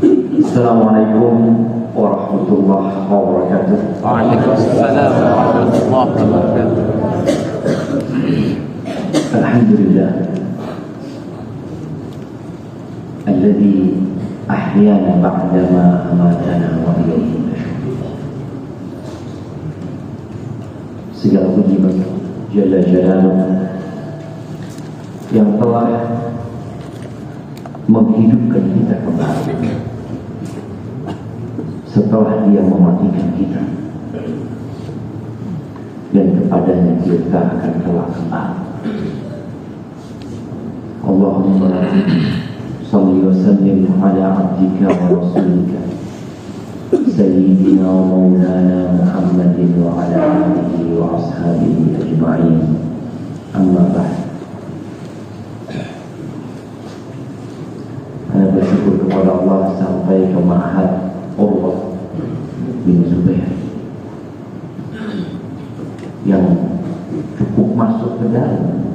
Assalamualaikum warahmatullahi wabarakatuh. Waalaikumsalam warahmatullahi wabarakatuh. Alhamdulillah alladzi ahyana ba'dama amatana wa ilayhi nusyur. Segala puji bagi Jalla Jalaluhu yang telah menghidupkan kita kembali setelah Dia mematikan kita, dan kepadanya kita akan kelak kembali. Allahumma salli wa sallim ala abdika wa rasulika sayyidina wa maulana Muhammadin wa ala alihi wa ashabihi ajma'in. Amma ba'd. Saya bersyukur kepada Allah sampai ke Ma'had Urwah bin Zubair yang cukup masuk ke dalam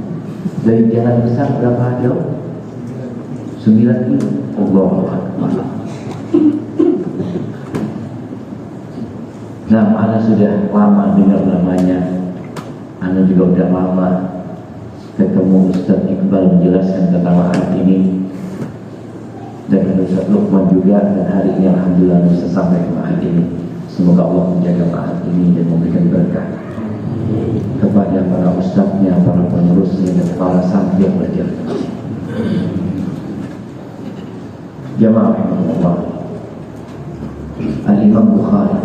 dari jalan besar berapa jauh? 9 kilo. Allahu Akbar. Nah, ana sudah lama dengar namanya. Ana juga udah lama ketemu Ustaz Iqbal menjelaskan tentang Ma'had ini, dan Ustaz Luqman juga, dan hari ini alhamdulillah bisa sampai ke Ma'had ini. Semoga Allah menjaga Ma'had ini dan memberikan berkah kepada para ustadznya, para penerusnya, dan para santri yang belajar. Jamaah rahimahullah, Al-Imam Bukhari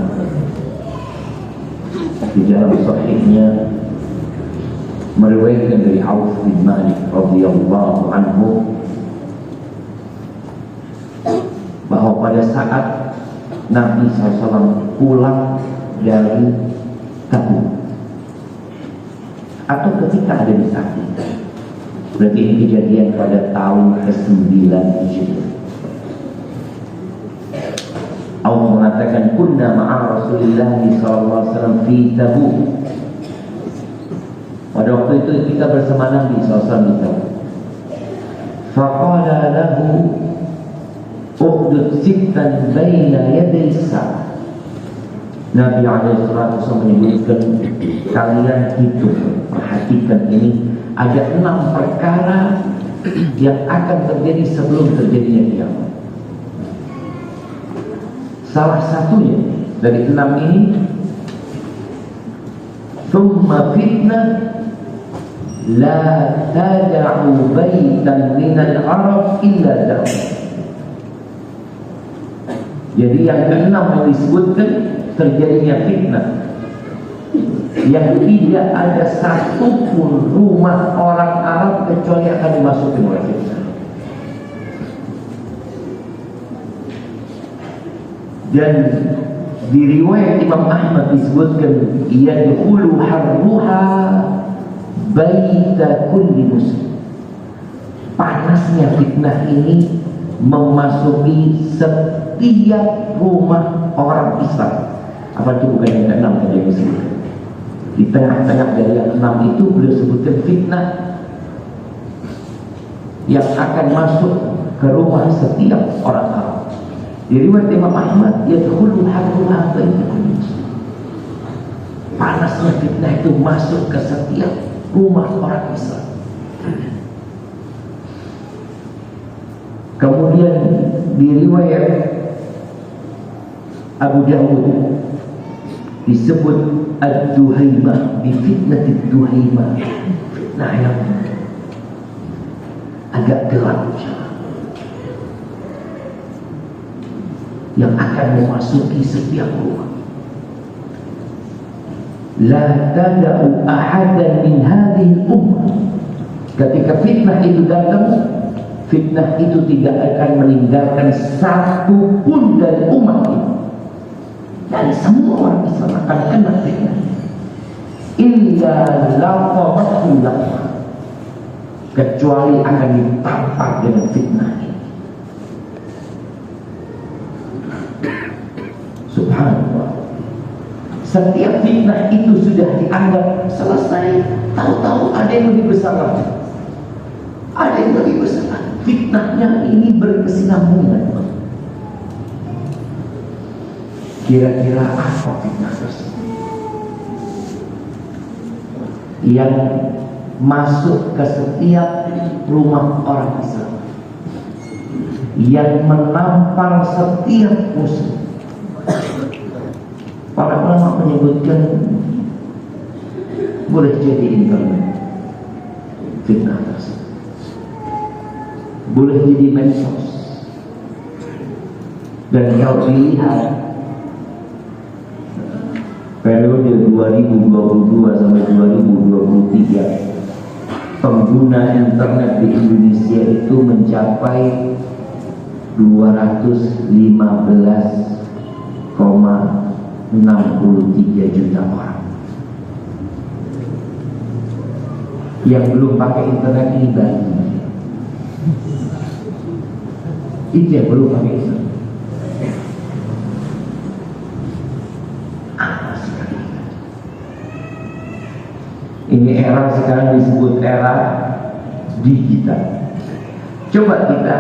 di dalam sahihnya meriwayatkan dari Auf bin Malik radhiyallahu anhu bahwa pada saat Nabi SAW pulang dari Tabuk, atau ketika ada di Tabuk, berarti ini kejadian pada tahun ke-9 Hijriah. Allah mengatakan kunna ma'a Rasulillah SAW fi Tabuk. Pada waktu itu kita bersama Nabi SAW di Tabuk. Faqala lahu uqdud sittan baina yaday sa'ah. Nabi SAW menyebutkan, kalian hitung, perhatikan ini, ada 6 perkara yang akan terjadi sebelum terjadinya kiamat. Salah satunya dari 6 ini, thumma fitnah la tada'u baitan minal arab illa da'u. Jadi yang ke-6 yang disebutkan, terjadinya fitnah yang tidak ada satupun rumah orang Arab kecuali akan dimasuki oleh fitnah. Dan di riwayat Imam Ahmad disebutkan, yadkhulu harruha baita kulli muslim. Panasnya fitnah ini memasuki setiap rumah orang Islam. Apa itu bukan yang ke-6 tadi yang disebutkan? Di tengah-tengah dari yang 6 itu beliau sebutkan fitnah yang akan masuk ke rumah setiap orang Arab. Di riwayat Imam Ahmad, yadkhulu harruha baita kulli muslim. Panasnya fitnah itu masuk ke setiap rumah orang Islam. Kemudian di riwayat Abu Dawud disebut ad-duhaimah, bi fitnatid duhaimah, fitnah yang agak gelap yang akan memasuki setiap rumah. La tada'u ahadan min hadhihi ummah. Ketika fitnah itu datang, fitnah itu tidak akan meninggalkan satu pun dari umat ini. Dan semua orang Islam akan kena fitnah. Illa laqamathu laqmah, kecuali akan ditampar dengan fitnah ini. Subhanallah. Setiap fitnah itu sudah dianggap selesai, tahu-tahu ada yang lebih besar lagi. Ada yang lebih besar lagi. Fitnahnya ini berkesinambungan. Kira-kira apa fitnah tersebut yang masuk ke setiap rumah orang Islam, yang menampar setiap muslim? Para ulama menyebutkan boleh jadi internet fitnah tersebut, boleh jadi medsos. Dan kalau dilihat periode 2022 sampai 2023, pengguna internet di Indonesia itu mencapai 215,63 juta orang. Yang belum pakai internet ini banyak. Itu yang belum pakai internet. Ini era sekarang disebut era digital. Coba kita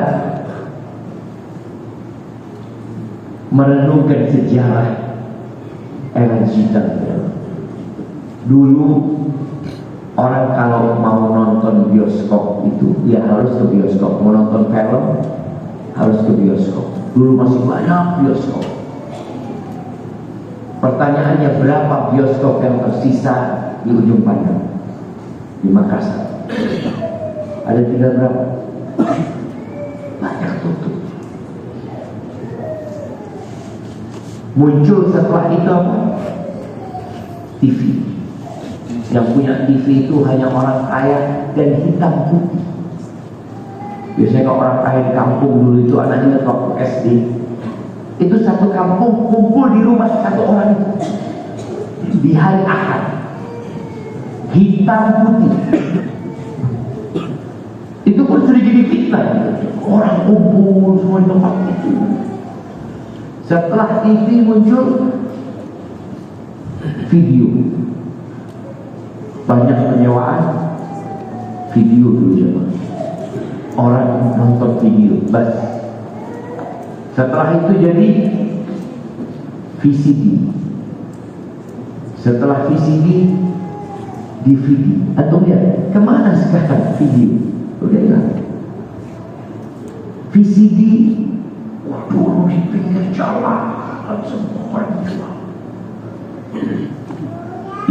merenungkan sejarah era digital. Dulu orang kalau mau nonton bioskop itu ya harus ke bioskop, mau nonton film harus ke bioskop. Dulu masih banyak bioskop. Pertanyaannya, berapa bioskop yang tersisa di ujung pandang di Makassar? Ada tinggal berapa? Banyak tutup. Muncul setelah itu apa? TV. Yang punya TV itu hanya orang kaya dan hitam putih. Biasanya kalau orang kaya di kampung dulu itu, anak ingat waktu SD, itu satu kampung kumpul di rumah satu orang itu di hari Ahad, hitam putih. Itu pun sudah jadi fitnah. Orang kumpul semua di tempat itu. Setelah TV muncul video, banyak penyewaan video dulu zaman. Orang nonton video bas. Setelah itu jadi VCD. Setelah VCD, DVD. Atau ya, kemana sekarang video? Udah hilang. VCD, waduh, di pinggir jalan semua orang jual.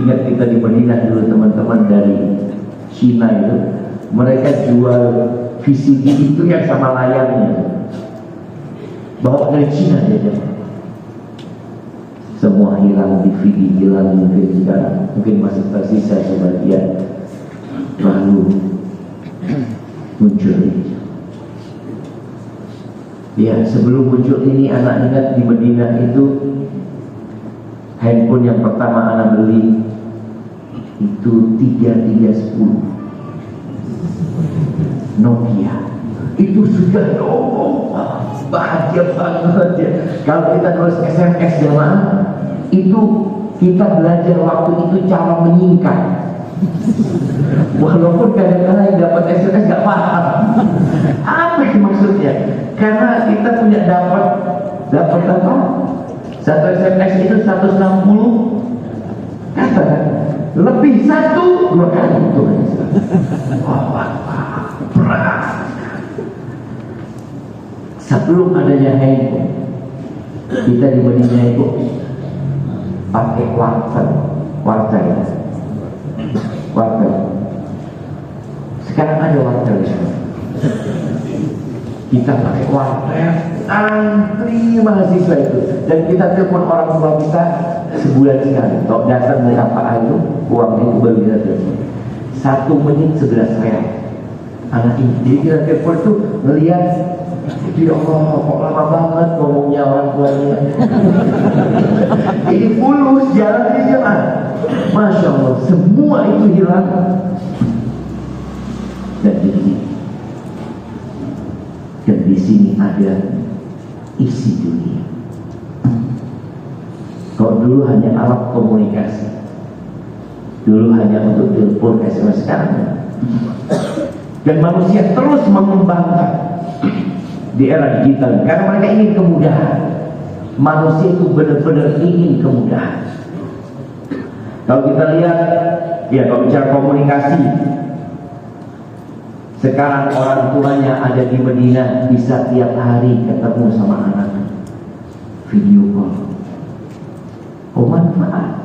Ingat kita di Madinah dulu, teman-teman dari Cina itu, mereka jual VCD itu yang sama layarnya, bawa dari Cina aja. Semua hilang, DVD hilang, mungkin sekarang mungkin masih tersisa sebagian. Lalu muncul ini. Ya, sebelum muncul ini, anak ingat di Madinah itu handphone yang pertama anak beli itu 3310 Nokia. Itu sudah bahagia banget ya. Kalau kita nulis SMS jamaah, itu kita belajar waktu itu cara menyingkat. Walaupun kadang-kadang yang dapat SMS gak paham apa sih maksudnya, karena kita punya dapat apa? Satu SMS itu 160 kata kan? Lebih 1 2 kali itu kan. Berat. Sebelum adanya handphone, kita di Madinah itu pakai wartel. Sekarang ada wartel. Kita pakai wartel, antri mahasiswa itu, dan kita telepon orang tua kita sebulan sekali. Kalau datang dari apa itu, uangnya itu baru kita telepon. 1 menit 11 real. Anak ini, jadi kita telepon tuh ngelihat, ya Allah, kok lama banget ngomongnya orang tuanya. Ini fulus jalan di jalan. Masya Allah, semua itu hilang. Dan di sini ada isi dunia. Kalau dulu hanya alat komunikasi, dulu hanya untuk telepon, SMS, sekarang. Dan manusia terus mengembangkan di era digital karena mereka ingin kemudahan. manusia itu benar-benar ingin kemudahan. Kalau kita lihat, ya kalau bicara komunikasi, sekarang orang tuanya ada di Madinah bisa tiap hari ketemu sama anak, video call. Oh, manfaat.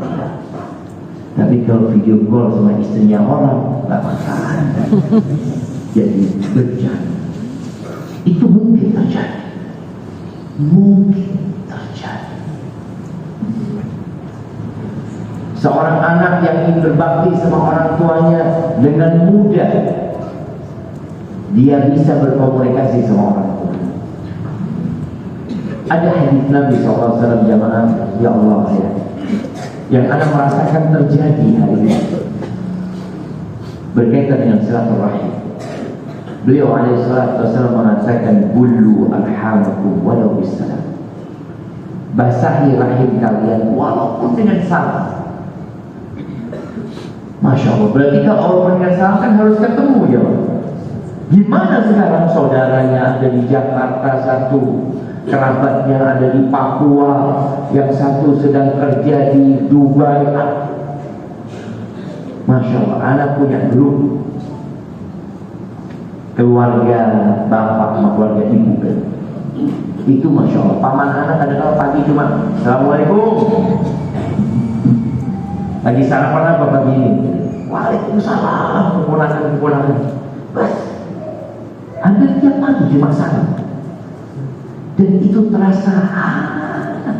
Tapi kalau video call sama istrinya orang, nggak masalah. Jadi bencana. Itu mungkin terjadi. Mungkin terjadi. Seorang anak yang ingin berbakti sama orang tuanya dengan mudah, dia bisa berkomunikasi sama orang tua. Ada hadis Nabi SAW jamaah, ya Allah ya, yang Anda merasakan terjadi hari ini berkaitan dengan silaturahim. Beliau alaihissalam mengatakan, bulu arhamakum walau bisalam. Basahi rahim kalian walaupun dengan salam. Masya Allah, berarti kalau orang dengan salam kan harus ketemu ya. Gimana sekarang saudaranya ada di Jakarta satu, kerabatnya ada di Papua, yang satu sedang kerja di Dubai. Masya Allah, anak punya grup keluarga bapak sama keluarga ibu kan. Itu Masya Allah, paman anak ada kalau pagi cuma Assalamualaikum, lagi sarapan apa pagi ini, Waalaikumsalam, keponakan bas. Anda tiap pagi cuma salam, dan itu terasa hangat.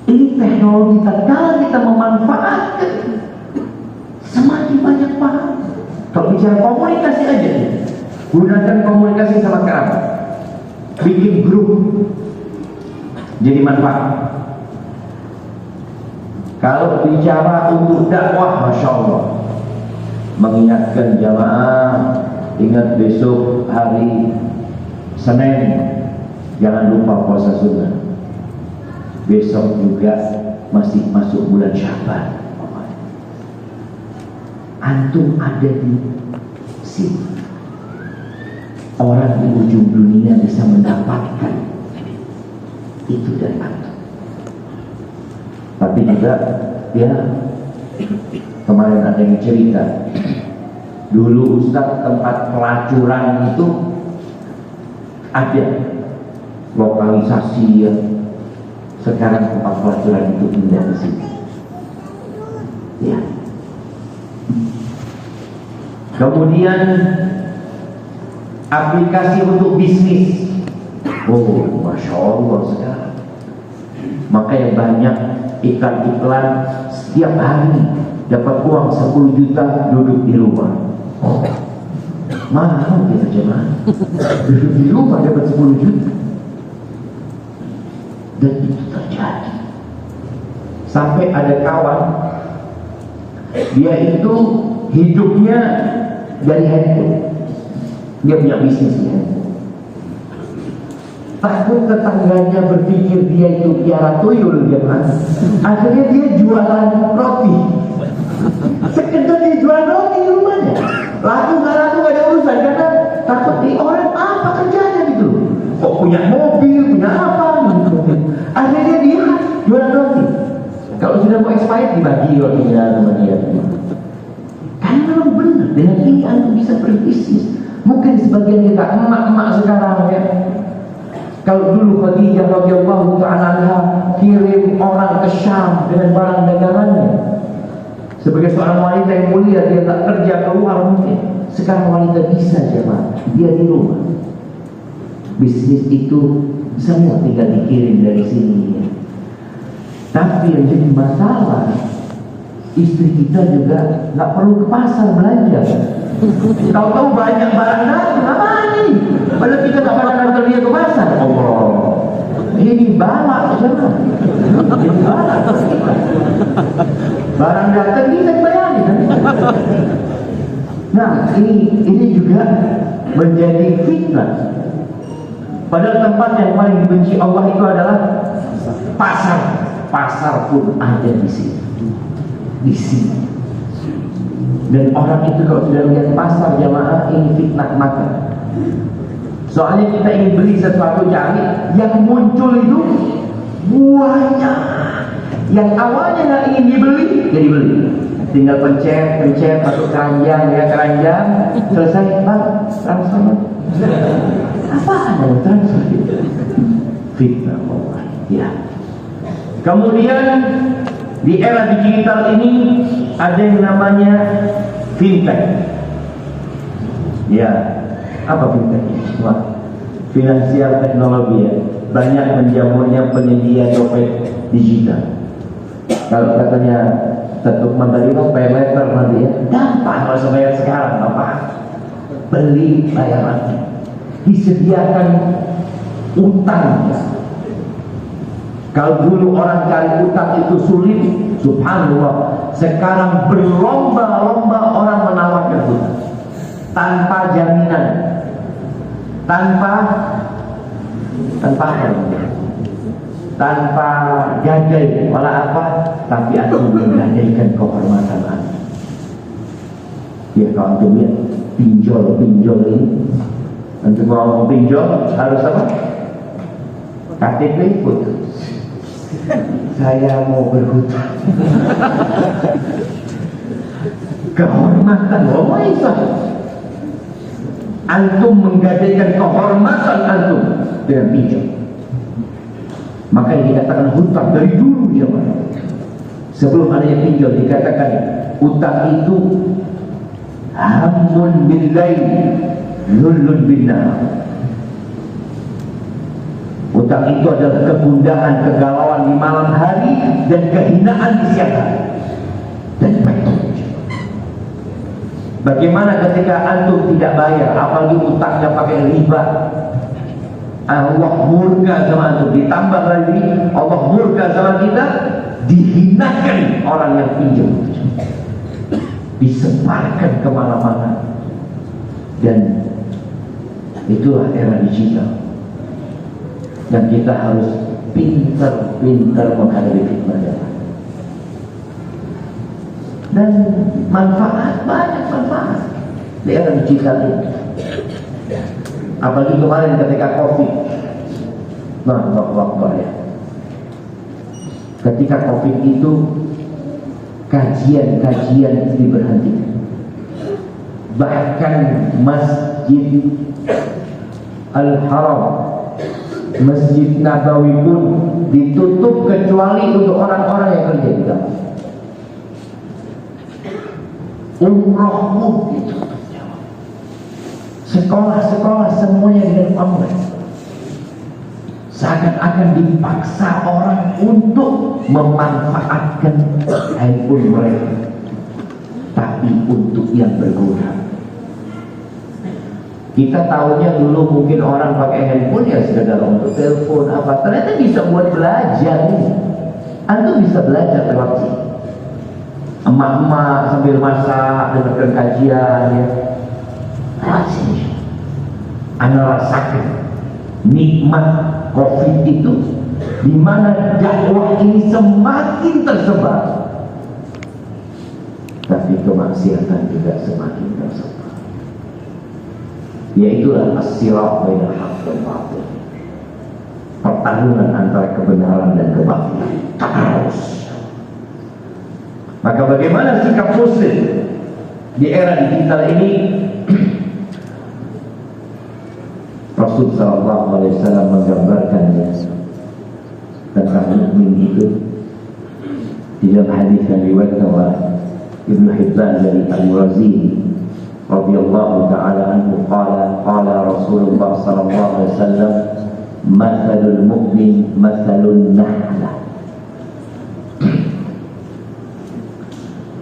Ini teknologi tatkala kita memanfaatkan semakin banyak pahala. Kalau bicara komunikasi aja, gunakan komunikasi sama kerabat, bikin grup, jadi manfaat. Kalau bicara untuk dakwah, Masya Allah, mengingatkan jamaah, ingat besok hari Senin, jangan lupa puasa sunnah. Besok juga masih masuk bulan Syaban. Antum ada di sini, orang di ujung dunia bisa mendapatkan itu dari antum. Tapi juga ya, kemarin ada yang cerita, dulu Ustaz tempat pelacuran itu ada lokalisasi ya. Sekarang tempat pelacuran itu pindah ke sini. Ya. Kemudian aplikasi untuk bisnis. Oh, Masya Allah sekarang. Makanya banyak iklan-iklan setiap hari dapat uang 10 juta duduk di rumah. Oh, mahal kita jemaah. Duduk di rumah dapat 10 juta. Dan itu terjadi. Sampai ada kawan, dia itu hidupnya dari handphone. Dia punya bisnis di handphone. Takut tetangganya berpikir dia itu piara tuyul, dia kan. Akhirnya dia jualan roti. Sekedar dia jualan roti di rumahnya. Laku nggak ada urusan, karena takut di orang apa kerjanya gitu. Kok punya mobil, punya apa? Akhirnya dia jualan roti. Kalau sudah mau expired dibagi rotinya sama dia. Karena memang benar, dengan ini antum bisa berbisnis. Mungkin sebagian kita emak-emak sekarang ya, kalau dulu Khadijah radhiyallahu ta'ala kirim orang ke Syam dengan barang dagangannya, sebagai seorang wanita yang mulia, dia tak kerja keluar mungkin. Sekarang wanita bisa jemaah, dia di rumah. Bisnis itu semua tinggal dikirim dari sini ya. Tapi yang jadi masalah, istri kita juga nggak perlu ke pasar belanja. Tahu-tahu banyak barang datang, apa nih? Padahal kita nggak pernah ngantar dia ke pasar. Allah, ini balak saudara. Ini balak. Barang datang kita bayari kan? Nah, ini juga menjadi fitnah. Padahal tempat yang paling dibenci Allah itu adalah pasar. Pasar pun ada di sini. Di sini. Dan orang itu kalau sudah lihat pasar jamaah, ini fitnah mata. Soalnya kita ingin beli sesuatu, cari yang muncul itu banyak. Yang awalnya nggak ingin dibeli, jadi beli. Tinggal pencet, masuk keranjang, ya keranjang, selesai, bang, transfer. Apa ada transfer? Fitnah Allah. Ya. Kemudian di era digital ini ada yang namanya fintech. Ya, apa fintech? Wah, finansial teknologi ya. Banyak menjamurnya penyedia dompet digital. Kalau katanya Datuk Mandari mau pay letter nanti ya, gampang kalau bayar sekarang apa? Beli bayarannya, disediakan utang. Kalau dulu orang cari utang itu sulit, subhanallah, sekarang berlomba-lomba orang menawarkan utang tanpa jaminan, tanpa gadai, malah apa? Tapi antum menggadaikan kehormatan antum. Ya kalau antum lihat pinjol ini, antum mau pinjol harus apa? KTP ikut. Saya mau berhutang. Kehormatan, oh Isa. Antum menggadaikan kehormatan antum dengan pinjol. Maka yang dikatakan hutang dari dulu zaman. Sebelum adanya pinjol dikatakan utang itu hammun bil lail, lullun bin nahar. Utang itu adalah kegundahan, kegalauan di malam hari dan kehinaan di siang hari. Dan betul. Bagaimana ketika antum tidak bayar, apalagi utangnya pakai riba? Allah murka sama antum. Ditambah lagi Allah murka sama kita, dihinakan orang yang pinjam, disebarkan kemana-mana. Dan itulah era digital. Dan kita harus pintar-pintar menghadapi fitnah. Dan manfaat, banyak manfaat di era digital ini. Apalagi kemarin ketika COVID, ya. Ketika COVID itu kajian diberhentikan. Bahkan Masjid Al-Haram, Masjid Nabawi pun ditutup kecuali untuk orang-orang yang kerja di dalam. Umroh pun ditutup. Sekolah-sekolah semuanya dengan online. Seakan-akan dipaksa orang untuk memanfaatkan handphone mereka, tapi untuk yang berguna. Kita tahunya dulu mungkin orang pakai handphone ya sekedar untuk telepon apa, ternyata bisa buat belajar nih. Antum bisa belajar lewat sini. Emak-emak sambil masak, dengarkan kajian ya. Lewat sini. Anda rasakan nikmat COVID itu, di mana dakwah ini semakin tersebar, tapi kemaksiatan juga semakin tersebar. Yaitulah as-sirat bainal haqq wal batil, pertarungan antara kebenaran dan kebatilan terus. Maka bagaimana sikap muslim di era digital ini? Rasul sallallahu alaihi wasallam menggambarkannya tentang mukmin itu di dalam hadis yang diriwayatkan oleh Ibnu Hibban dari Al-Razini radhiyallahu taala anhu qala Rasulullah sallallahu alaihi wasallam mathalul mu'min mathalun nahlah.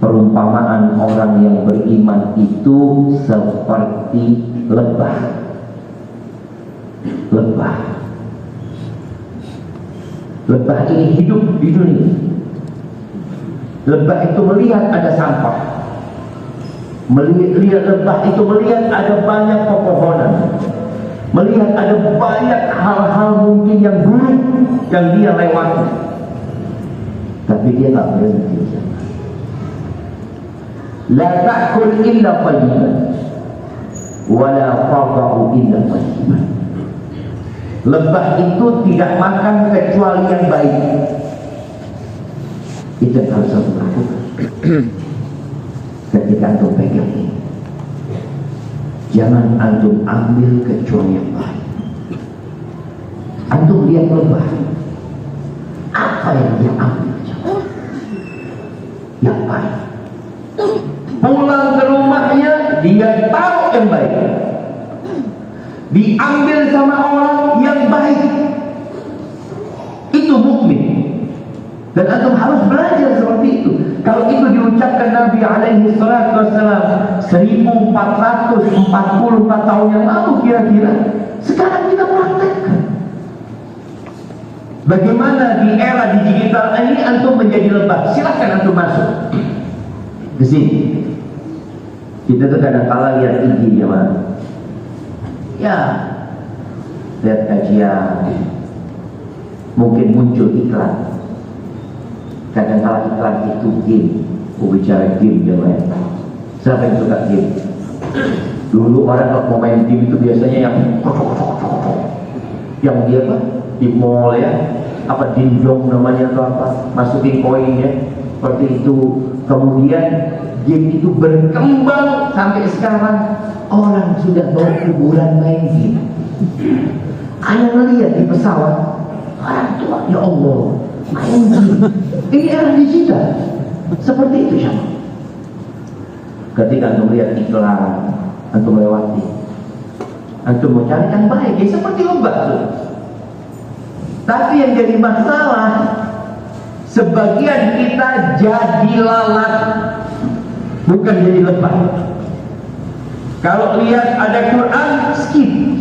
Perumpamaan orang yang beriman itu seperti lebah. Lebah ini hidup di dunia. Lebah itu melihat ada sampah. Lebah itu melihat ada banyak pepohonan. Melihat ada banyak hal-hal mungkin yang buruk yang dia lewati. Tapi dia tak berhenti. La ta'kul illa tayyiban wa la tada'u illa tayyiban. Lebah itu tidak makan kecuali yang baik. Itu yang harus antum lakukan. Ketika antum pegang ini, jangan antum ambil kecuali yang baik. Antum lihat lebah, apa yang dia ambil? Yang baik. Pulang ke rumahnya, dia taruh yang baik. Diambil sama orang yang baik. Itu mukmin. Dan antum harus belajar seperti itu. Kalau itu diucapkan Nabi alaihi salatu wassalam 1444 tahun yang lalu kira-kira, sekarang kita praktekkan. Bagaimana di era digital ini antum menjadi lebah? Silakan antum masuk ke sini. Kita tuh kadang-kala lihat IG ya, lihat kajian, mungkin muncul iklan. Kadang-kala iklan itu game, bicara game jemaah. Siapa yang suka game? Dulu orang kalau mau main game itu biasanya yang dia apa? Di mall ya, apa dindong namanya atau apa, masukin koinnya seperti itu. Kemudian game itu berkembang sampai sekarang orang sudah bawa kuburan main game. Anda melihat di pesawat, orang tua, ya Allah, main game. Ini era digital, seperti itu sama. Ketika antum melihat iklan, antum melewati, antum mau cari yang baik, ya seperti lebah tuh. Tapi yang jadi masalah, sebagian kita jadi lalat, bukan jadi lebah. Kalau lihat ada Quran, skip.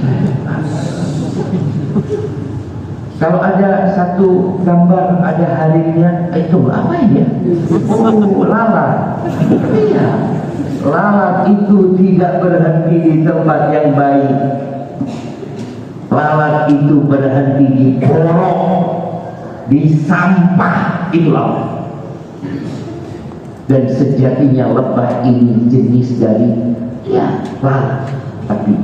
Kalau ada satu gambar ada harimnya, itu apa ini? Oh, lalat. Iya, lalat itu tidak berhenti di tempat yang baik. Lalat itu berhenti di porok, di sampah, itu lalat. Dan sejatinya lebah ini jenis dari lalat, tapi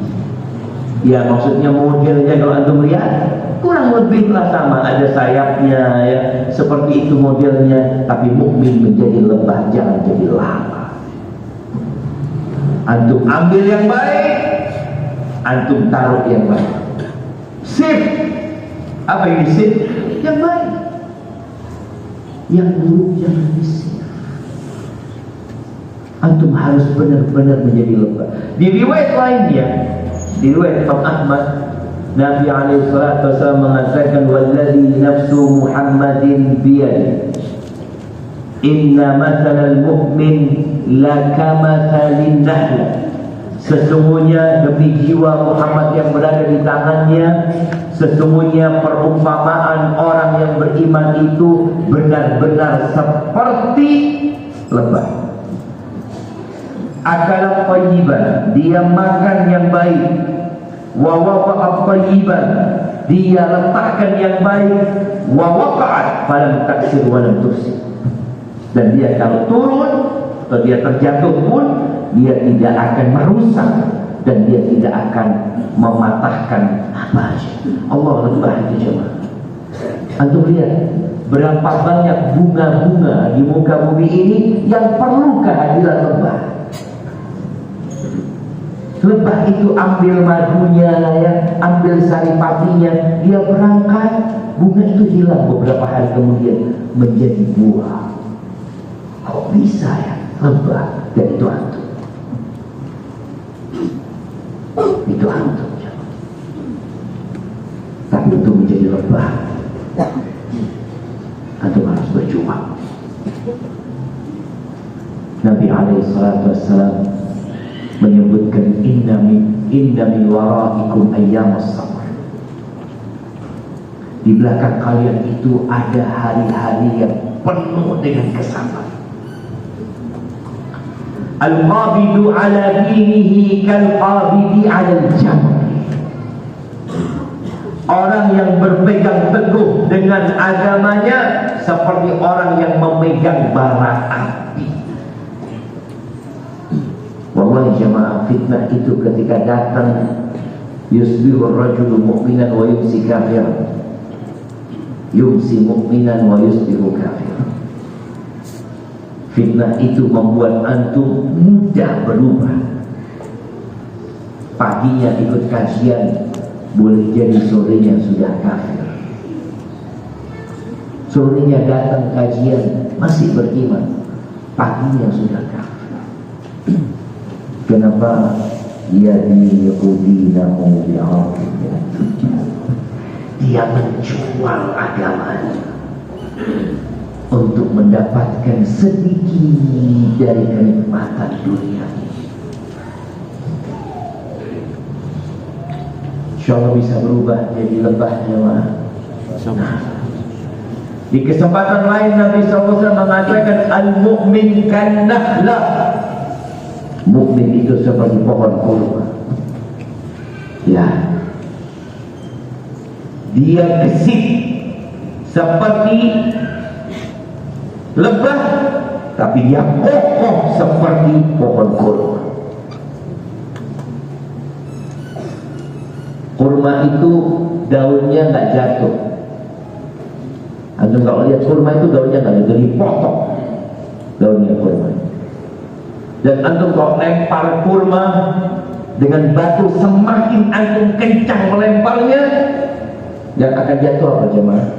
ya maksudnya modelnya kalau antum lihat kurang lebih lah sama, ada sayapnya ya, seperti itu modelnya. Tapi mukmin menjadi lebah, jangan jadi lalat. Antum ambil yang baik, antum taruh yang baik. Sip. Apa ini sip? Yang baik. Yang buruk jangan disip. Antum harus benar-benar menjadi lebah. Di riwayat lainnya, di riwayat Imam Ahmad, Nabi alaihi salatu wasallam mengatakan, "Wallazi nafsu Muhammadin biyadi, inna mathalal mu'min la kamathalin nahl." Sesungguhnya demi jiwa Muhammad yang berada di tangannya, sesungguhnya perumpamaan orang yang beriman itu benar-benar seperti lebah. Akala thayyiban, dia makan yang baik. Wa waqa'a thayyiban, dia letakkan yang baik. Wa waqa'at falam taksir wa lam tufsid. Dan dia kalau turun atau dia terjatuh pun dia tidak akan merusak dan dia tidak akan mematahkan apa saja. Allah lebah itu jemaah. Antum lihat berapa banyak bunga-bunga di muka bumi ini yang perlu kehadiran lebah. Lebah itu ambil madunya ya, ambil saripatinya, dia berangkat, bunga itu hilang beberapa hari kemudian menjadi buah. Kok bisa ya lebah? Dan itu antum. Itu antum. Tapi untuk menjadi lebah, antum harus berjuang. Nabi alaihi salatu wassalam menyebutkan inna min waraikum ayyamus sabr. Di belakang kalian itu ada hari-hari yang penuh dengan kesabaran. Al-qabidu ala dinihi kal-qabidi ala al-jamr. Orang yang berpegang teguh dengan agamanya seperti orang yang memegang bara api. Wallahi jemaah, fitnah itu ketika datang Yusbihu ar-rajulu mu'minan wa yumsi kafiran, yumsi mu'minan wa yusbihu kafiran. Fitnah itu membuat antum mudah berubah. Paginya ikut kajian, boleh jadi sorenya sudah kafir. Sorenya datang kajian masih beriman, paginya sudah kafir. Kenapa? Yadiyudinahu bi'arabiyah. Dia menjual agamanya untuk mendapatkan sedikit dari kenikmatan dunia ini. InsyaAllah bisa berubah jadi lebah jemaah. Di kesempatan lain Nabi SAW mengatakan al-mu'min kan nakhlah. Mukmin itu seperti pohon kurma. Ya, dia gesit seperti lebah, tapi dia kokoh seperti pohon kurma. Kurma itu daunnya nggak jatuh. Antum kalau lihat kurma itu daunnya nggak jatuh, dipotong daunnya kurma. Dan antum kalau lempar kurma dengan batu, semakin antum kencang melemparnya, yang akan jatuh apa jemaah?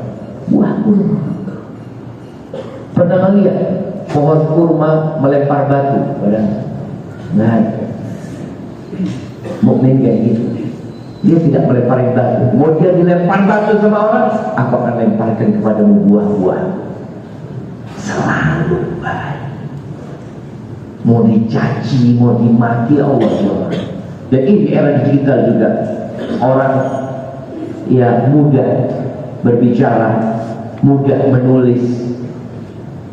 Buah kurma. Pernah lihat pohon kurma melempar batu? Nah, mukmin kayak gitu. Dia tidak melempar batu. Mau dia dilempar batu sama orang, aku akan lemparkan kepadamu buah-buah. Selalu baik. Mau dicaci, mau dimaki, Allah SWT. Dan ini era digital juga. Orang ya mudah berbicara, mudah menulis.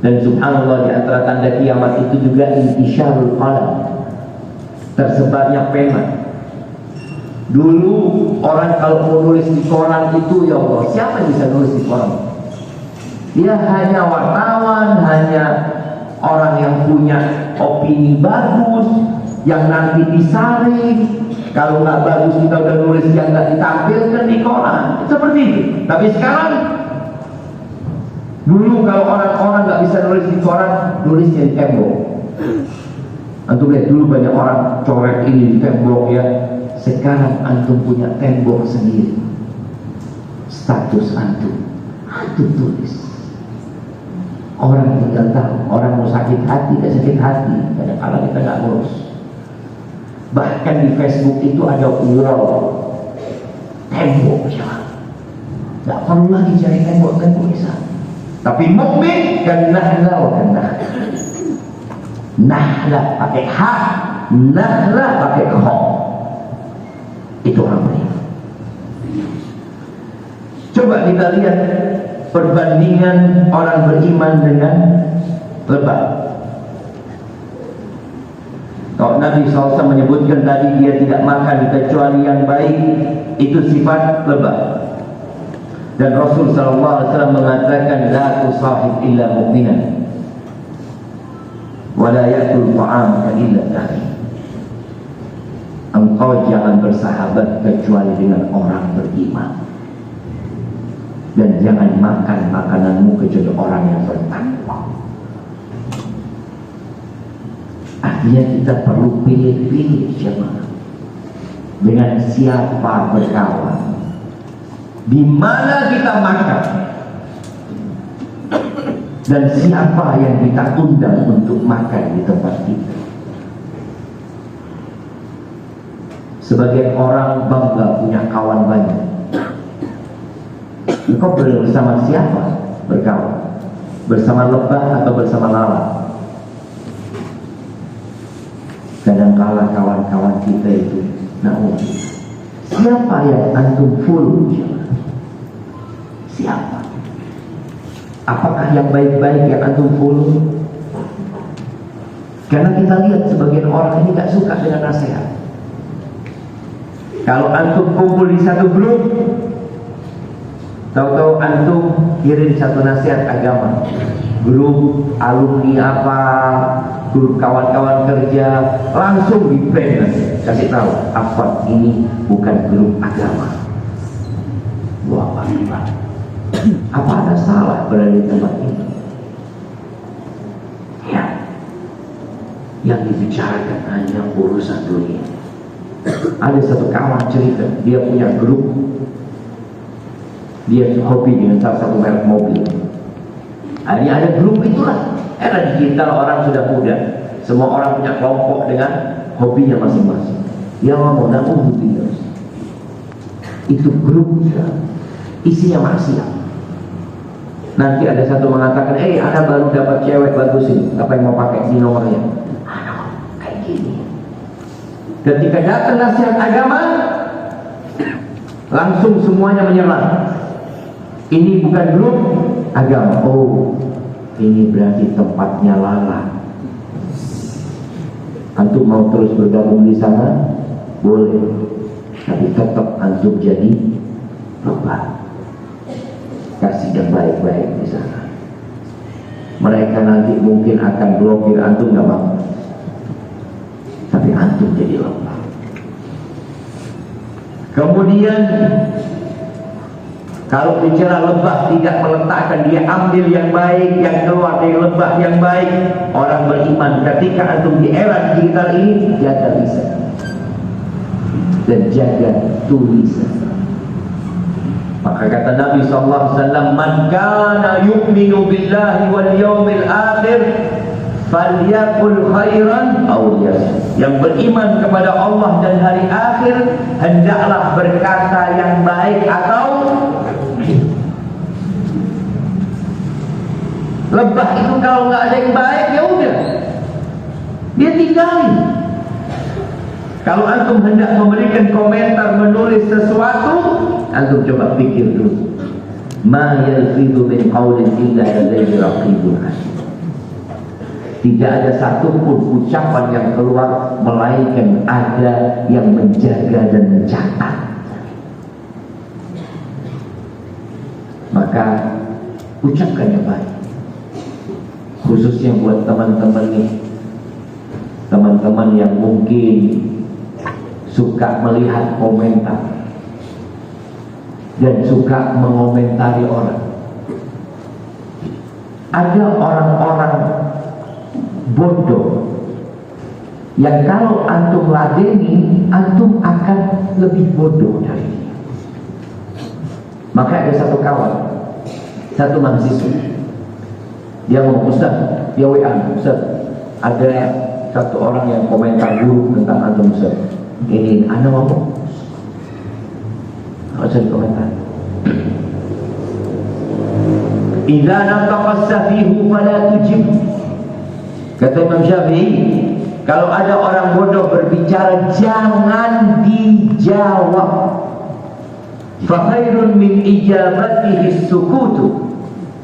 Dan subhanallah, di antara tanda kiamat itu juga intisyarul qalam, tersebarnya pena. Dulu orang kalau mau nulis di koran itu, ya Allah, siapa yang bisa nulis di koran? Dia hanya wartawan, hanya orang yang punya opini bagus, yang nanti disaring. Kalau nggak bagus kita udah nulis yang nggak ditampilkan di koran, seperti itu. Tapi sekarang, dulu kalau orang-orang nggak bisa nulis di koran, nulisnya di tembok. Antum lihat dulu banyak orang coret ini di tembok ya. Sekarang antum punya tembok sendiri. Status antum tulis. Orang tinggal tahu, orang mau sakit hati, tidak sakit hati, kadang-kadang kita nggak ngurus. Bahkan di Facebook itu ada wall, tembok ya, nggak perlu lagi cari tembok dan tulisan. Tapi mukmin kan nahla wa kan nahla pakai h, nahla pakai kha. Itu orang beriman. Coba kita lihat perbandingan orang beriman dengan lebah. Kalau Nabi SAW menyebutkan tadi dia tidak makan kecuali yang baik, itu sifat lebah. Dan Rasul SAW mengatakan la tusahib illa mu'minan wa la yakul ta'amaka illa tahi. Engkau jangan bersahabat kecuali dengan orang beriman, dan jangan makan makananmu kecuali orang yang bertakwa. Artinya kita perlu pilih-pilih jemaah dengan siapa berkawan, di mana kita makan, dan siapa yang kita undang untuk makan di tempat kita. Sebagian orang bangga punya kawan banyak. Engkau bersama siapa berkawan? Bersama lebah atau bersama lalat? Kadangkala kawan-kawan kita itu, siapa yang antum follow? Siapa? Apakah yang baik-baik yang antum follow? Karena kita lihat sebagian orang ini gak suka dengan nasihat. Kalau antum kumpul di satu grup, tahu-tahu antum kirim satu nasihat agama, grup alumni apa, grup kawan-kawan kerja, langsung di brand, kasih tahu apa ini bukan grup agama. Wah, apa ada salah berada di tempat ini? Ya, yang dibicarakan hanya urusan dunia. Ada satu kawan cerita, dia punya grup, dia hobi dengan salah satu merek mobil. Ini ada grup itulah, era digital, orang sudah muda, semua orang punya kelompok dengan hobinya masing-masing. Dia ngomong, namun itu grup isinya maksiat. Nanti ada satu mengatakan, Anda baru dapat cewek bagus ini, apa yang mau pakai di nomornya? Kayak gini. Ketika datang nasihat agama, langsung semuanya menyerah. Ini bukan grup agama. Oh, ini berarti tempatnya lalat. Antum mau terus bergabung di sana? Boleh, tapi tetap antum jadi lebah. Kasih yang baik-baik di sana. Mereka nanti mungkin akan blokir antum, nggak mau. Tapi antum jadi lebah. Kemudian kalau bicara lebah, tidak meletakkan, dia ambil yang baik, yang keluar dari lebah yang baik. Orang beriman ketika antum di era digital ini, jaga lisan dan jaga tulisan. Maka kata Nabi SAW, man kana yu'minu billahi wal yawmil akhir falyakul khairan aw liyasmut. Yang beriman kepada Allah dan hari akhir, hendaklah berkata yang baik atau lebah itu kalau nggak ada yang baik, ya udah, dia tinggalin. Kalau antum hendak memberikan komentar, menulis sesuatu, antum coba pikir dulu. Ma yalfidhu min qawlin illa ladayhi raqibun atid. Tidak ada satupun ucapan yang keluar melainkan ada yang menjaga dan mencatat. Maka ucapkan yang baik. Khususnya buat teman-teman nih, teman-teman yang mungkin suka melihat komentar dan suka mengomentari orang. Ada orang-orang bodoh yang kalau antum ladeni, antum akan lebih bodoh dari dia. Maka ada satu kawan, satu mahasiswa, dia ngomong, Ustaz, dia WA, Ustaz, ada satu orang yang komentar buruk tentang antum, Ustaz. Ini Anda ngomong, nggak usah dikomentar. Idza nataqa safihu fala tujib. Kata Imam Syafi'i, kalau ada orang bodoh berbicara, jangan dijawab. Fa khairun min ijabatihi as-sukutu.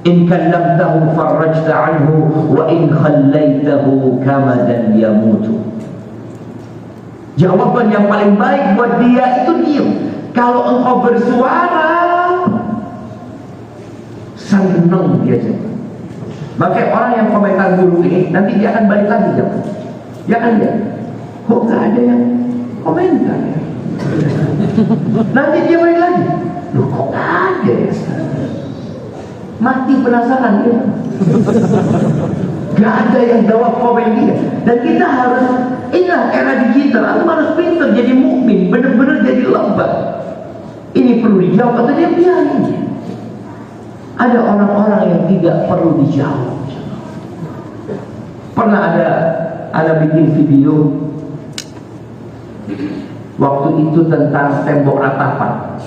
In kallamtahu farajta anhu wa in khallaitahu kamadan yamutu. Jawaban yang paling baik buat dia itu diam. Kalau engkau bersuara, senang dia jadi. Maka orang yang komentar buruk ini nanti dia akan balik lagi, dia akan lihat, kok nggak ada yang komentar ya? Nanti dia balik lagi, loh kok nggak ada ya? Mati penasaran dia. Gak ada yang jawab komen dia. Dan kita harus, inilah era digital, antum harus pintar jadi mukmin, benar-benar jadi lebah. Ini perlu dijawab atau dia biarin. Ada orang-orang yang tidak perlu dijawab. Pernah ada bikin video waktu itu tentang tembok ratapan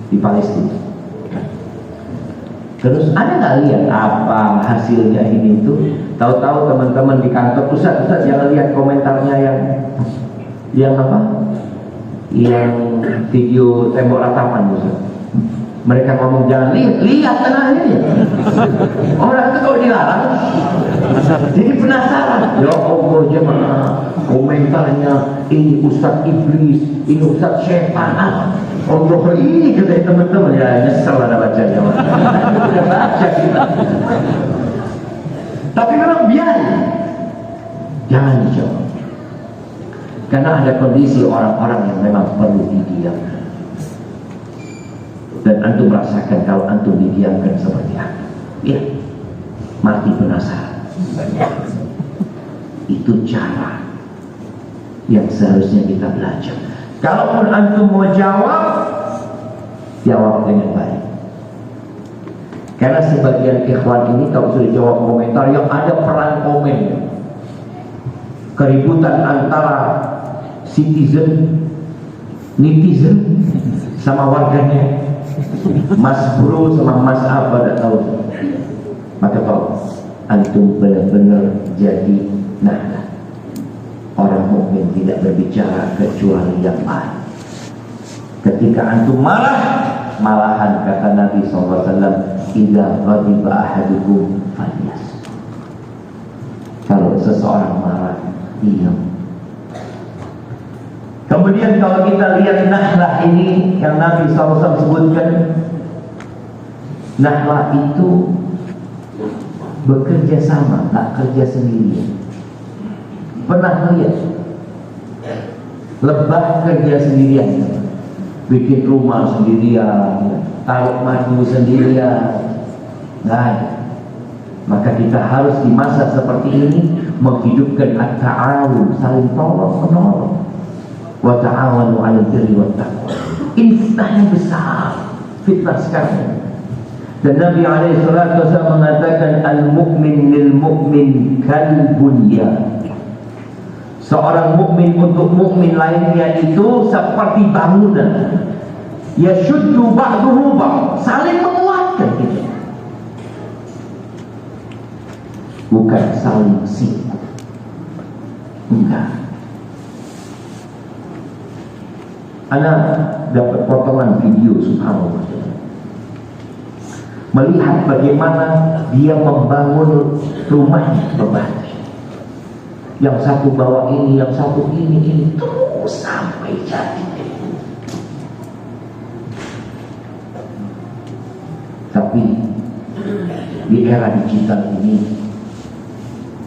di Palestina. Terus ada nggak lihat apa hasilnya ini tuh? Tahu-tahu teman-teman di kantor, Ustaz jangan lihat komentarnya yang apa? Yang video tembok ratapan, Ustaz. Mereka ngomong jangan lihat tenangnya ya. Orang itu kalau dilarang Jadi penasaran. Ya Allah jemaah, komentarnya ini Ustaz Iblis, ini Ustaz Syaitan. Allah ini kata teman-teman, ya nyesel ada bacanya. Sudah baca kita. Tapi memang biarin, jangan dijawab. Karena ada kondisi orang-orang yang memang perlu didiamkan. Dan antum merasakan kalau antum didiamkan seperti apa. Ya, mati penasaran. Itu cara yang seharusnya kita belajar. Kalaupun antum mau jawab, jawab dengan baik. Karena sebagian ikhwan ini kalau sudah jawab komentar yang ada perang komen, keributan antara netizen sama warganya, Mas Bro sama Mas apa tidak tahu. Maka kalau antum benar-benar jadi nahlah. Orang mukmin tidak berbicara kecuali yang baik. Ketika antum marah, malahan kata Nabi SAW, idza ghadiba ahadukum falyas. Kalau seseorang marah, diam. Kemudian kalau kita lihat nahlah ini yang Nabi SAW sebutkan, nahlah itu bekerja sama, tak kerja sendiri. Pernah lihat lebah kerja sendirian, bikin rumah sendirian, taruh madu sendirian, nggak ada. Maka kita harus di masa seperti ini menghidupkan at-ta'awun, saling tolong menolong. Wa ta'awanu 'alal birri wat taqwa. Ini fitnah yang besar, fitnah sekarang. Dan Nabi SAW mengatakan al-mu'min lil mu'min kal bunyan. Seorang mukmin untuk mukmin lainnya itu seperti bangunan. Yashuddu ba'duhu ba'd, saling menguatkan gitu. Bukan saling singgung. Enggak. Ana dapat potongan video subhanallah. Melihat bagaimana dia membangun rumahnya berbatu. Yang satu bawa ini, yang satu ini terus sampai jadi. Tapi di era digital ini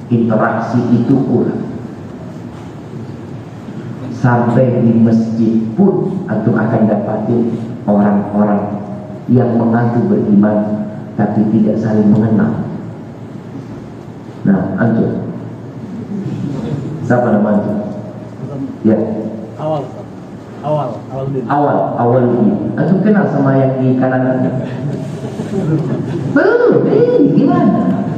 interaksi itu kurang. Sampai di masjid pun antum akan dapatin orang-orang yang mengaku beriman tapi tidak saling mengenal. Nah, antum siapa nama antum? Ya. Awal ini. Antum kenal sama yang di kanan antum? Belum. Gimana?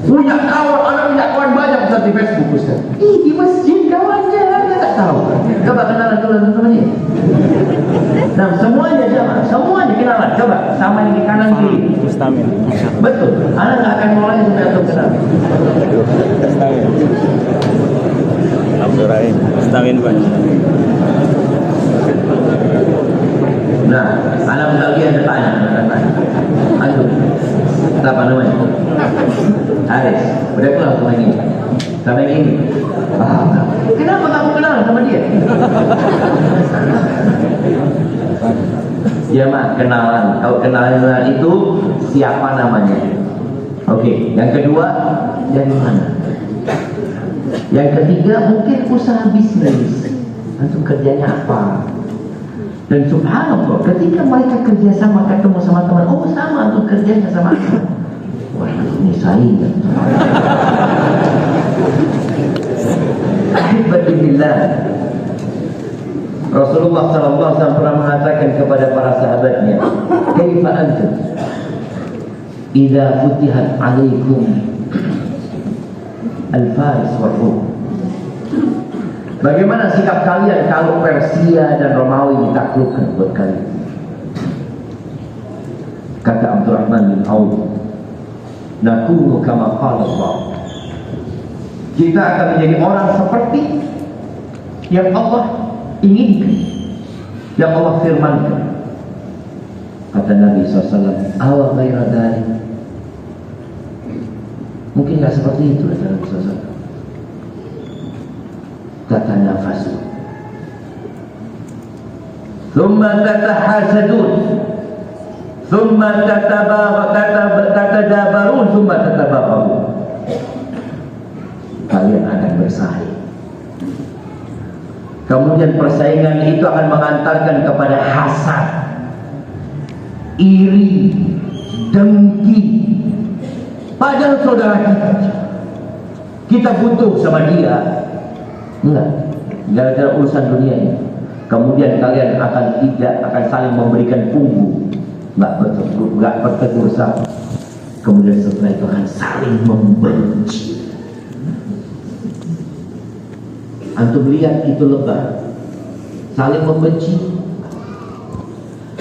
Punya kawan, anak punya kawan banyak Ustaz di Facebook Ustaz. Di masjid kawannya, anda tak tahu. Coba kenalan dulu teman-teman. Nah, semuanya jamaah, semuanya kenalan. Coba sama yang di kanan kiri. Mustamin. Betul. Anda nggak akan mulai sampai antum kenal. Mustamin. Abdurrahim. Mustamin Pak. Nah, anak bagian depan. Aduh, apa namanya? Aris, udah kenal sama ini? Sama yang ini? Kenapa kamu kenal sama dia? Ya mak, kenalan. Kalau kenalan itu siapa namanya? Oke, yang kedua dari mana? Yang ketiga mungkin usaha bisnis. Antum kerjanya apa? Dan subhanallah, ketika mereka kerjasama ketemu sama teman, oh sama antum kerjanya sama aku. Wah, ini saya. Alhamdulillah. Rasulullah SAW pernah mengatakan kepada para sahabatnya, "Kaifa antum idza futihat 'alaikum al-Faris wal Rum?" Bagaimana sikap kalian kalau Persia dan Romawi ditaklukkan buat kalian? Kata Abdurrahman bin Auf, nakunu kama qala Allah. Kita akan menjadi orang seperti yang Allah inginkan, yang Allah firmankan. Kata Nabi SAW, awa ghaira dhalik, Mungkin nggak seperti itu dalam suasana. Tatanafasu, thumma tatahasadun, thumma tatadabarun, thumma tatababarun. Kalian akan bersaing. Kemudian persaingan itu akan mengantarkan kepada hasad, iri, dengki. Padahal saudara kita butuh sama dia. Enggak, gara-gara urusan dunia ini. Kemudian kalian akan saling memberikan punggung, nggak bertegur sapa. Kemudian setelah itu akan saling membenci. Antum lihat itu lebah, saling membenci.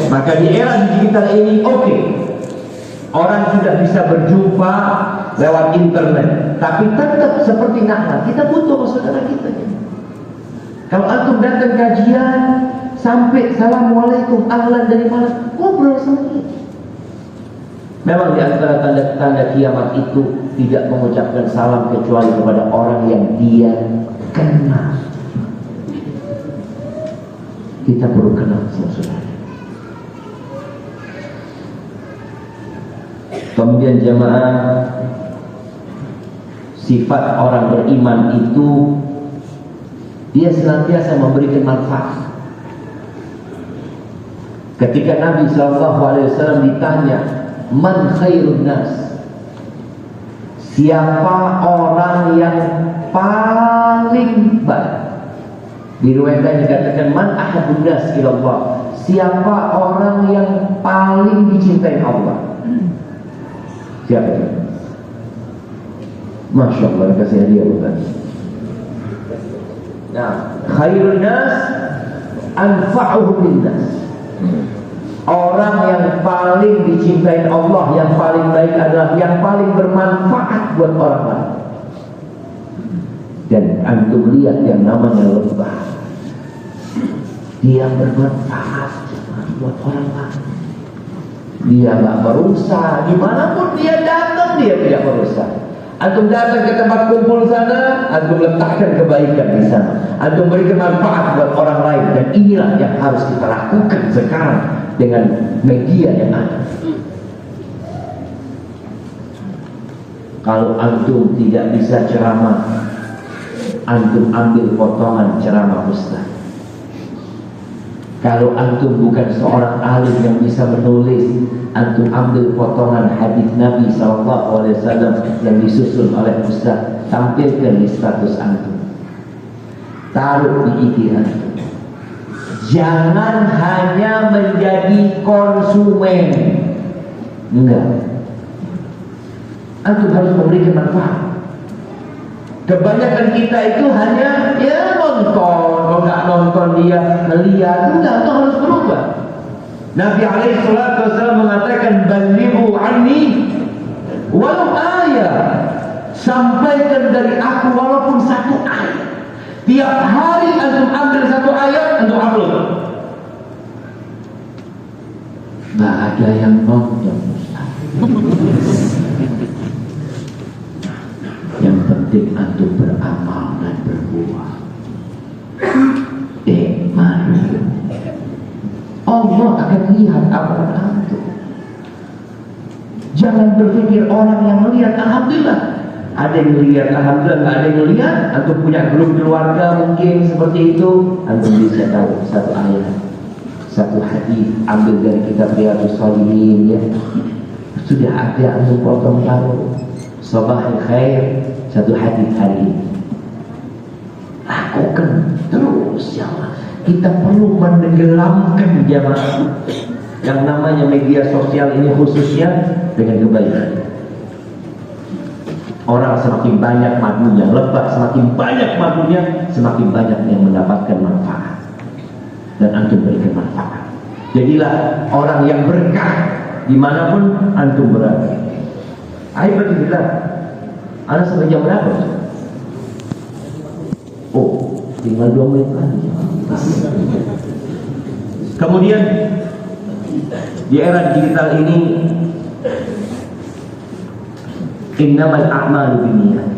Maka di era digital ini orang sudah bisa berjumpa lewat internet, tapi tetap seperti nakal. Kita butuh saudara kita. Kalau antum datang kajian sampai assalamualaikum, ahlan dari mana, ngobrol sama dia. Memang di antara tanda-tanda kiamat itu tidak mengucapkan salam kecuali kepada orang yang dia kenal. Kita perlu kenal saudara. Kemudian jamaah, sifat orang beriman itu dia senantiasa memberikan manfaat. Ketika Nabi SAW ditanya, man khairun nas, siapa orang yang paling baik? Di riwayat lain dikatakan man ahabun nas ilallah, siapa orang yang paling dicintai Allah? Siapa itu? Masya Allah, kasih hadiah bukan? Nah, khairun nas anfa'uhum linnas. Orang yang paling dicintai Allah, yang paling baik adalah yang paling bermanfaat buat orang lain. Dan antum lihat yang namanya lebah, dia bermanfaat buat orang lain. Dia nggak merusak, dimanapun dia datang dia tidak merusak. Antum datang ke tempat kumpul sana, antum letakkan kebaikan di sana, antum berikan manfaat buat orang lain. Dan inilah yang harus kita lakukan sekarang dengan media yang ada. Kalau antum tidak bisa ceramah, antum ambil potongan ceramah ustaz. Kalau antum bukan seorang alim yang bisa menulis, antum ambil potongan hadis Nabi SAW yang disusun oleh ustaz, tampilkan di status antum, taruh di IG antum. Jangan hanya menjadi konsumen, enggak. Antum harus memberikan manfaat. Kebanyakan kita itu hanya nonton, kalau nggak nonton dia melihat, enggak, itu harus berubah. Nabi SAW mengatakan balighu anni walau ayat, sampaikan dari aku walaupun satu ayat. Tiap hari antum ambil satu ayat, antum upload. Nggak ada yang nonton. Yang penting antum beramal dan berbuah. Mari Allah akan lihat amalan antum. Jangan berpikir orang yang melihat, alhamdulillah. Ada yang melihat, alhamdulillah. Nggak ada yang melihat, antum punya grup keluarga mungkin seperti itu, antum bisa tahu satu ayat, satu hadis, ambil dari kitab Riyadhus Shalihin, ya. Sudah ada, antum potong taruh. Sabahul khair, satu hadis hari ini. Lakukan terus, ya Allah. Kita perlu menenggelamkan jamaah yang namanya media sosial ini, khususnya dengan kebaikan. Orang semakin banyak madunya, lebah semakin banyak madunya, semakin banyak yang mendapatkan manfaat. Dan antum berikan manfaat. Jadilah orang yang berkah dimanapun antum berada. Ayo berkah. Anda sampai jam berapa? Oh, tinggal 2 menit lagi. Kemudian di era digital ini Innamal a'malu binniyat.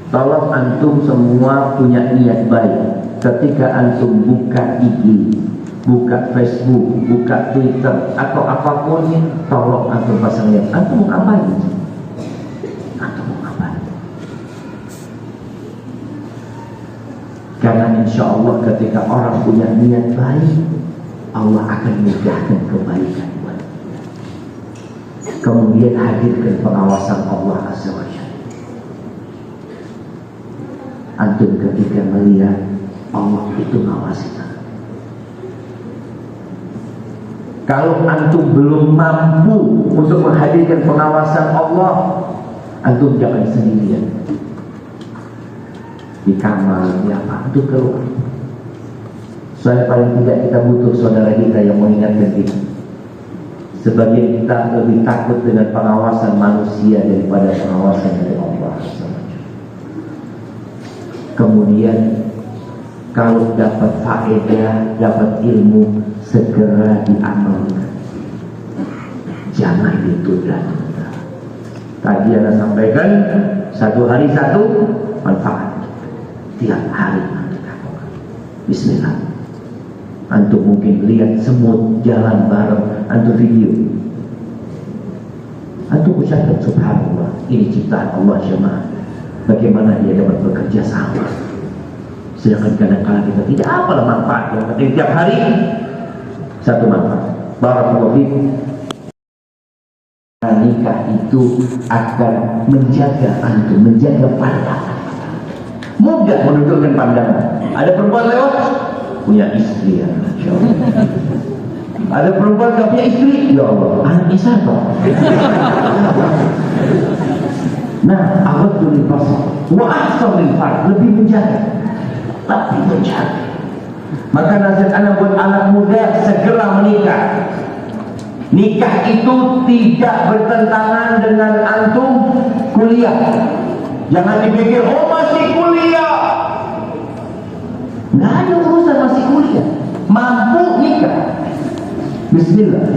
Tolong antum semua punya niat baik. Ketika antum buka IG, buka Facebook, buka Twitter atau apapun, tolong antum pasang niat. Antum mau ngapain? Antum mau ngapain? Karena insya Allah ketika orang punya niat baik, Allah akan mudahkan kebaikan buat. Kemudian hadirkan pengawasan Allah Azza wa Jalla. Antum ketika melihat Allah itu ngawasi. Kalau antum belum mampu untuk menghadirkan pengawasan Allah, antum jangan sendirian di kamar, di apa, antum keluar. Soalnya paling tidak kita butuh saudara kita yang mengingatkan kita. Sebagian kita lebih takut dengan pengawasan manusia daripada pengawasan dari Allah. Kemudian kalau dapat faedah, dapat ilmu, segera diamalkan. Jangan ditunda-tunda. Tadi Anda sampaikan, satu hari satu manfaat. Tiap hari nanti lakukan. Bismillah. Antum mungkin lihat semut jalan bareng, antum video. Antum ucapkan subhanallah, ini ciptaan Allah jemaah. Bagaimana dia dapat bekerja sama. Sedangkan kadang-kadang kita tidak apalah manfaat. Yang penting tiap hari satu manfaat. Barakallahu fiikum. Nikah itu akan menjaga antum, menjaga pandangan. Mudah menundukkan pandangan. Ada perempuan lewat, punya istri ya, Masya Allah. Ada perempuan gak punya istri, ya Allah, anaknya siapa? Nah, awat dulu pasal, wa ahsan lil fard, lebih menjaga, lebih menjaga. Maka nasihat anak buat anak muda, segera menikah. Nikah itu tidak bertentangan dengan antum kuliah. Jangan dipikir, oh masih kuliah. Nggak ada urusan masih kuliah. Mampu nikah, bismillah.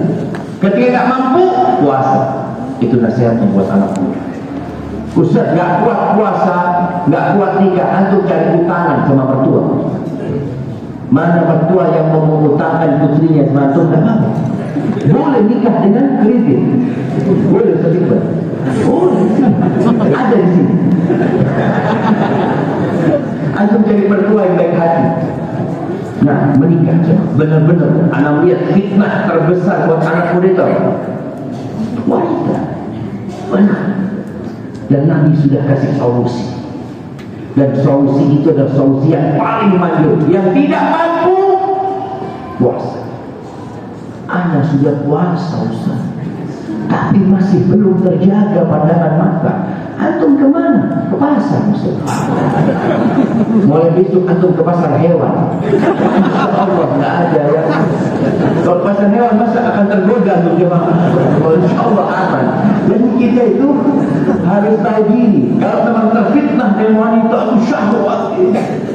Ketika nggak mampu, puasa. Itu nasihat buat anak muda. Ustaz, nggak kuat puasa, nggak kuat nikah, antum cari utangan sama mertua. Mana mertua yang mau mengutangkan putrinya sama antum? Nggak apa-apa. Boleh nikah dengan kredit. Boleh sedikit. Boleh. Ada di sini. Antum cari mertua yang baik hati. Nah, menikah benar-benar anak lihat fitnah terbesar buat anak muda itu wanita. Benar. Dan Nabi sudah kasih solusi. Dan solusi itu adalah solusi yang paling manjur. Yang tidak mampu, puasa. Anak sudah puasa Ustaz, tapi masih belum terjaga pandangan mata. Antum kemana? Ke pasar Ustaz. Mulai besok antum ke pasar hewan. Allah nggak ada ya. Kalau pasar hewan masa akan tergoda untuk jemaah. Insya Allah aman. Dan kita itu harus tahu diri. Kalau memang terfitnah dengan wanita atau syahwat,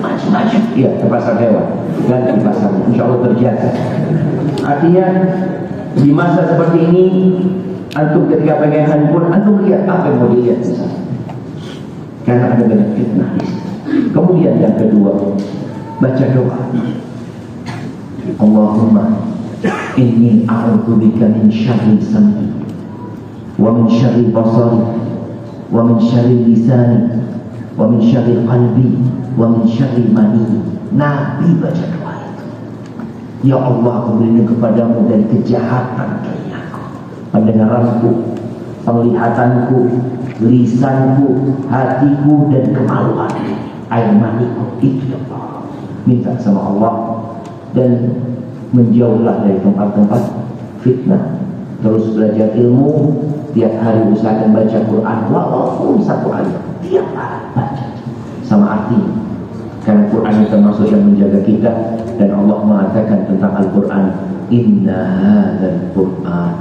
macam-macam. Iya, ke pasar hewan dan di pasar. Insya Allah terjaga. Artinya di masa seperti ini, antum ketika pengen handphone, antum lihat apa yang mau dilihat di sana. Karena ada banyak fitnah. Kemudian yang kedua, baca doa. Allahumma inni a'udzubika min syarri sam'i wa min syarri basari wa min syarri lisani wa min syarri qalbi wa min syarri mani. Nabi baca doa itu. Ya Allah, aku berlindung kepadamu dari kejahatan telingaku, pendengaranku, penglihatanku, lisanku, hatiku, dan kemaluanku, air maniku. Itu ya Allah. Minta sama Allah. Dan menjauhlah dari tempat-tempat fitnah. Terus belajar ilmu. Tiap hari usahakan baca Quran, walaupun satu ayat. Tiap hari baca. Sama artinya. Karena Quran itu termasuk yang menjaga kita. Dan Allah mengatakan tentang Al-Quran, Inna hadzal Quran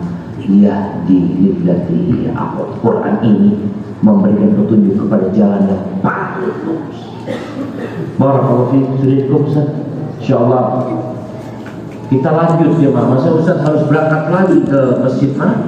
yahdi lillati hiya aqwam. Quran ini memberikan petunjuk kepada jalan yang paling lurus. Barakallahu fiik. Sudah cukup Ustaz? Insyaallah kita lanjut ya, Masa Ustaz harus berangkat lagi ke masjid mana?